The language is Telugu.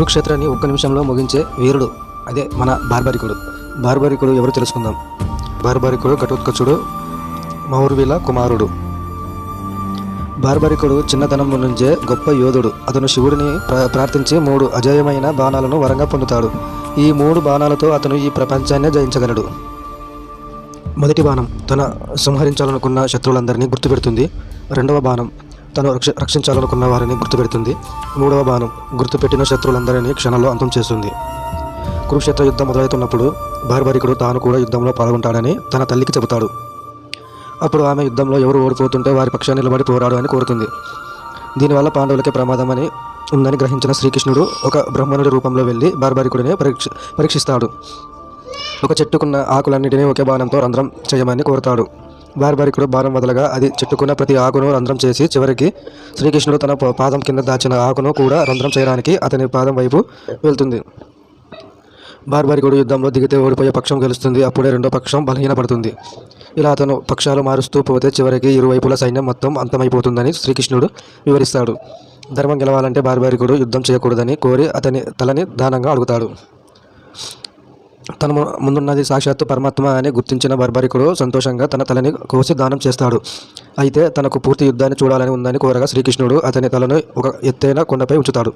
కురుక్షేత్రాన్ని ఒక్క నిమిషంలో ముగించే వీరుడు అదే మన బార్బరికుడు. బార్బరికుడు ఎవరు తెలుసుకుందాం. బార్బరికుడు ఘటోత్కచుడు మౌర్విల కుమారుడు. బార్బరికుడు చిన్నతనం నుంచే గొప్ప యోధుడు. అతను శివుడిని ప్రార్థించి 3 అజేయమైన బాణాలను వరంగా పొందుతాడు. ఈ 3 బాణాలతో అతను ఈ ప్రపంచాన్నే జయించగలడు. మొదటి బాణం తన సంహరించాలనుకున్న శత్రువులందరినీ గుర్తుపెడుతుంది. రెండవ బాణం తను రక్షించాలనుకున్న వారిని గుర్తుపెడుతుంది. మూడవ బాణం గుర్తుపెట్టిన శత్రువులందరినీ క్షణంలో అంతం చేస్తుంది. కురుక్షేత్ర యుద్ధం మొదలవుతున్నప్పుడు బార్బరికుడు తాను కూడా యుద్ధంలో పాల్గొంటాడని తన తల్లికి చెబుతాడు. అప్పుడు ఆమె యుద్ధంలో ఎవరు ఓడిపోతుంటే వారి పక్షాన్ని నిలబడి పోరాడు అని కోరుతుంది. దీనివల్ల పాండవులకే ప్రమాదమని ఉందని గ్రహించిన శ్రీకృష్ణుడు ఒక బ్రహ్మణుడి రూపంలో వెళ్ళి బార్బరికుడిని పరీక్షిస్తాడు. ఒక చెట్టుకున్న ఆకులన్నిటినీ ఒకే బాణంతో రంధ్రం చేయమని కోరుతాడు. బార్బరికుడు బాణం వదలగా అది చెట్టుకున్న ప్రతి ఆకును రంధ్రం చేసి చివరికి శ్రీకృష్ణుడు తన పాదం కింద దాచిన ఆకును కూడా రంధ్రం చేయడానికి అతని పాదం వైపు వెళ్తుంది. బార్బరికుడు యుద్ధంలో దిగితే ఓడిపోయే పక్షం గెలుస్తుంది. అప్పుడే రెండో పక్షం బలహీనపడుతుంది. ఇలా అతను పక్షాలు మారుస్తూ పోతే చివరికి ఇరువైపుల సైన్యం మొత్తం అంతమైపోతుందని శ్రీకృష్ణుడు వివరిస్తాడు. ధర్మం గెలవాలంటే బార్బరికుడు యుద్ధం చేయకూడదని కోరి అతని తలని దానంగా అడుగుతాడు. తన ముందున్నది సాక్షాత్తు పరమాత్మ అని గుర్తించిన బార్బరికుడు సంతోషంగా తన తలని కోసి దానం చేస్తాడు. అయితే తనకు పూర్తి యుద్ధాన్ని చూడాలని ఉందని కోరగా శ్రీకృష్ణుడు అతని తలను ఒక ఎత్తైన కొండపై ఉంచుతాడు.